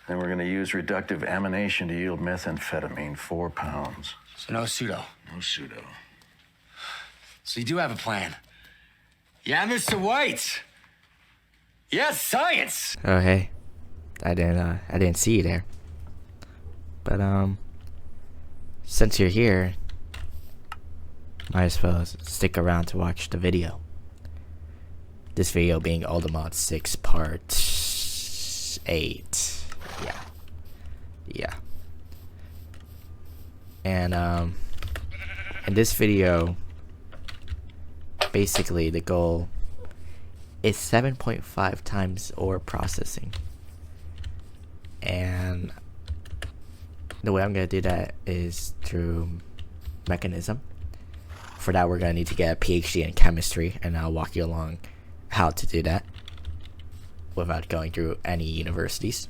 Then we're going to use reductive amination to yield methamphetamine, 4 pounds. So no pseudo. No pseudo. So you do have a plan. Yeah, Mr. White. Yes, science. Oh hey, I didn't see you there. But since you're here, might as well stick around to watch the video. This video being Ultimate 6 Part 8. Yeah. And in this video, basically the goal is 7.5 times ore processing. And the way I'm gonna do that is through mechanism. For that, we're gonna need to get a PhD in chemistry, and I'll walk you along how to do that without going through any universities.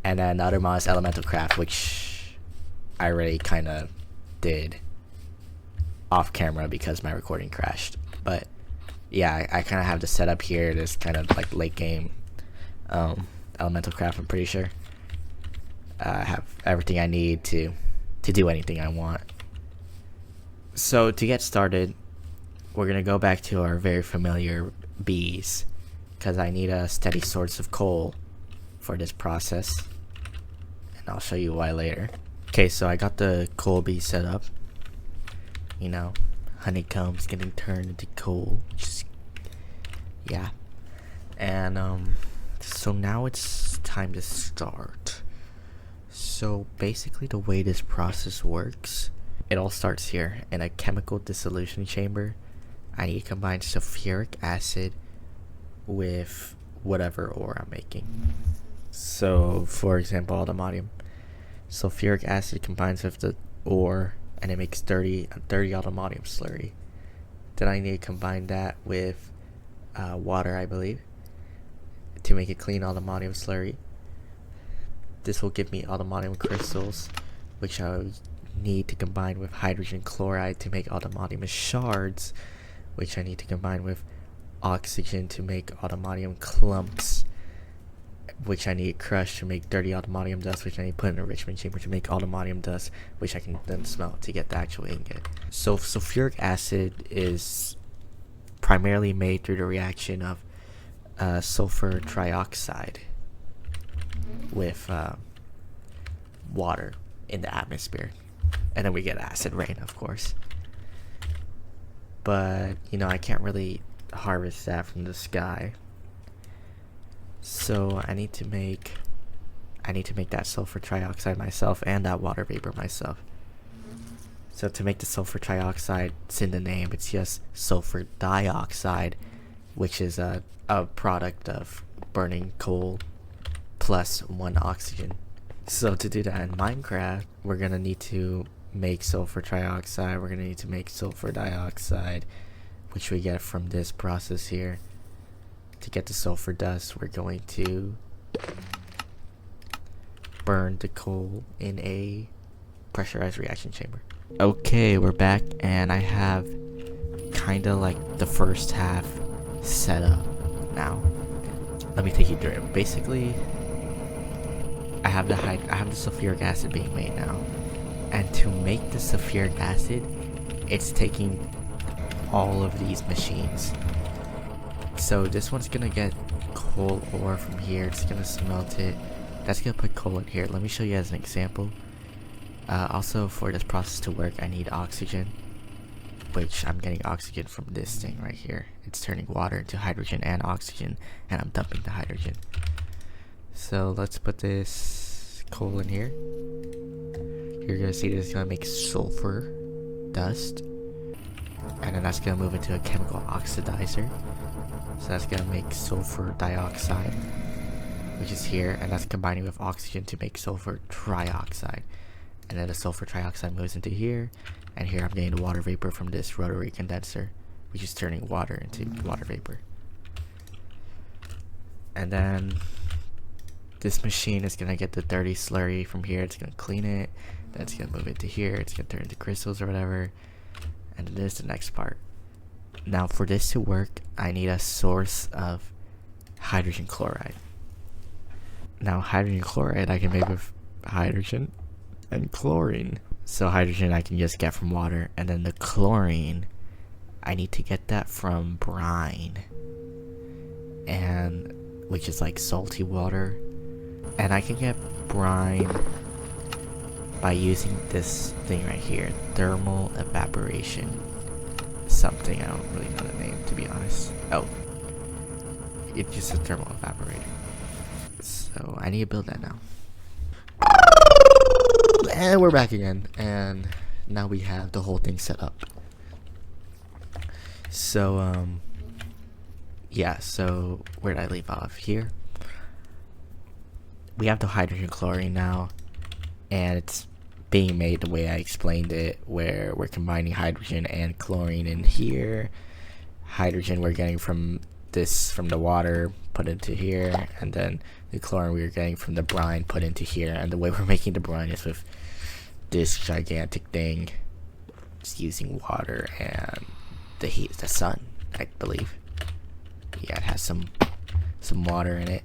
And then the other mod is elemental craft, which I already kind of did off camera because my recording crashed. But yeah, I kind of have the setup here. This kind of like late game elemental craft, I'm pretty sure. I have everything I need to do anything I want. So to get started, we're gonna go back to our very familiar bees, because I need a steady source of coal for this process, and I'll show you why later. Okay, so I got the coal bee set up. You know, honeycombs getting turned into coal. Just, yeah. And so now it's time to start. So basically the way this process works, it all starts here in a chemical dissolution chamber. I need to combine sulfuric acid with whatever ore I'm making. So for example, aluminium. Sulfuric acid combines with the ore and it makes dirty aluminium slurry. Then I need to combine that with water, I believe, to make a clean aluminium slurry. This will give me aluminium crystals, which I need to combine with hydrogen chloride to make aluminium shards, which I need to combine with oxygen to make aluminium clumps, which I need to crush to make dirty aluminium dust, which I need to put in a enrichment chamber to make aluminium dust, which I can then smelt to get the actual ingot. So sulfuric acid is primarily made through the reaction of sulfur trioxide with water in the atmosphere, and then we get acid rain, of course. But you know, I can't really harvest that from the sky, so I need to make that sulfur trioxide myself and that water vapor myself. So to make the sulfur trioxide, it's in the name, it's just sulfur dioxide, which is a product of burning coal plus 1 oxygen. So to do that in Minecraft, we're gonna need to make sulfur trioxide, we're gonna need to make sulfur dioxide, which we get from this process here. To get the sulfur dust, we're going to burn the coal in a pressurized reaction chamber. Okay, we're back, and I have kinda like the first half set up now. Let me take you through it. Basically, I have the sulfuric acid being made now, and to make the sulfuric acid, it's taking all of these machines. So this one's gonna get coal ore from here, it's gonna smelt it, that's gonna put coal in here. Let me show you as an example. Also, for this process to work, I need oxygen, which I'm getting oxygen from this thing right here. It's turning water into hydrogen and oxygen, and I'm dumping the hydrogen. So let's put this coal in here. You're gonna see this is gonna make sulfur dust, and then that's gonna move into a chemical oxidizer. So that's gonna make sulfur dioxide, which is here, and that's combining with oxygen to make sulfur trioxide. And then the sulfur trioxide moves into here, and here I'm getting the water vapor from this rotary condenser, which is turning water into water vapor. And then this machine is gonna get the dirty slurry from here, it's gonna clean it, then it's gonna move into here, it's gonna turn into crystals or whatever, and then this is the next part. Now for this to work, I need a source of hydrogen chloride. Now hydrogen chloride I can make with hydrogen and chlorine. So hydrogen I can just get from water, and then the chlorine I need to get that from brine, and which is like salty water. And I can get brine by using this thing right here, thermal evaporation something. I don't really know the name, to be honest. Oh, it's just a thermal evaporator. So I need to build that now. And we're back again, and now we have the whole thing set up. So yeah, so where did I leave off? Here we have the hydrogen chlorine now, and it's being made the way I explained it, where we're combining hydrogen and chlorine in here. Hydrogen we're getting from the water, put into here, and then the chlorine we're getting from the brine, put into here. And the way we're making the brine is with this gigantic thing, just using water and the heat, the sun, I believe. Yeah, it has some water in it.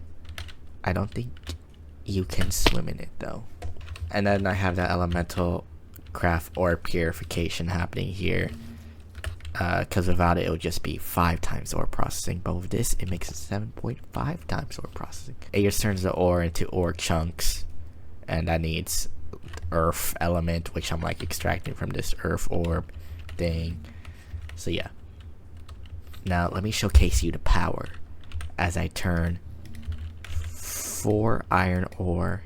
I don't think you can swim in it though. And then I have that elemental craft ore purification happening here, because without it, it would just be 5 times ore processing. But with this, it makes it 7.5 times ore processing. It just turns the ore into ore chunks, and that needs earth element, which I'm like extracting from this earth orb thing. So yeah. Now let me showcase you the power as I turn 4 iron ore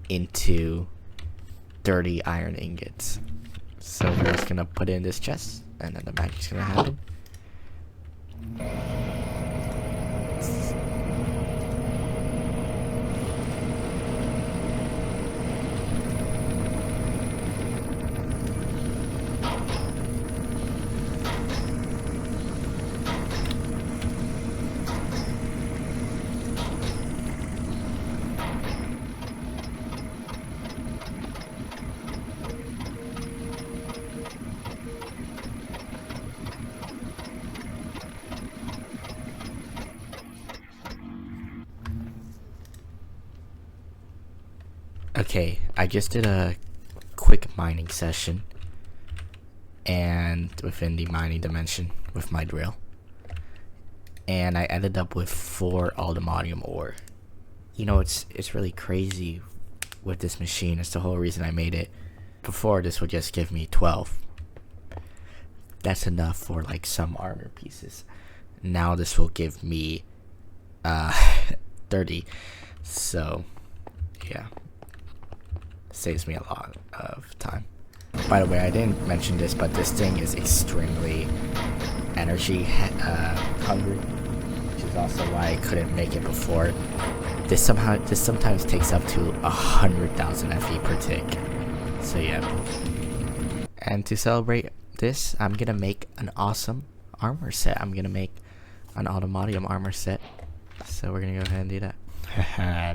into 30 iron ingots. So we're just gonna put it in this chest, and then the magic's gonna happen. Okay, I just did a quick mining session, and within the mining dimension with my drill, and I ended up with 4 aluminium ore. You know, it's really crazy with this machine. It's the whole reason I made it. Before, this would just give me 12. That's enough for like some armor pieces. Now this will give me 30. So yeah, saves me a lot of time. By the way, I didn't mention this, but this thing is extremely energy hungry, which is also why I couldn't make it before. This sometimes takes up to 100,000 FE per tick. So yeah. And to celebrate this, I'm gonna make an awesome armor set. I'm gonna make an automatic armor set. So we're gonna go ahead and do that.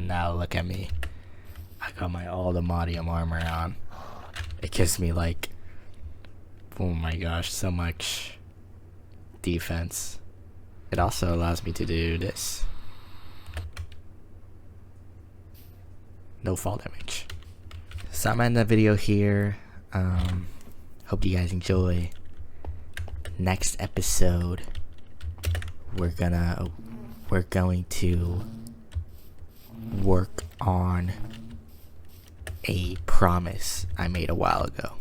Now look at me. I got my Aldemodium armor on. It gives me like, oh my gosh, so much defense. It also allows me to do this. No fall damage. So I'm ending the video here. Hope you guys enjoy. Next episode, we're going to work on a promise I made a while ago,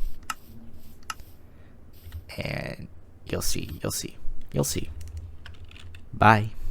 and you'll see. Bye.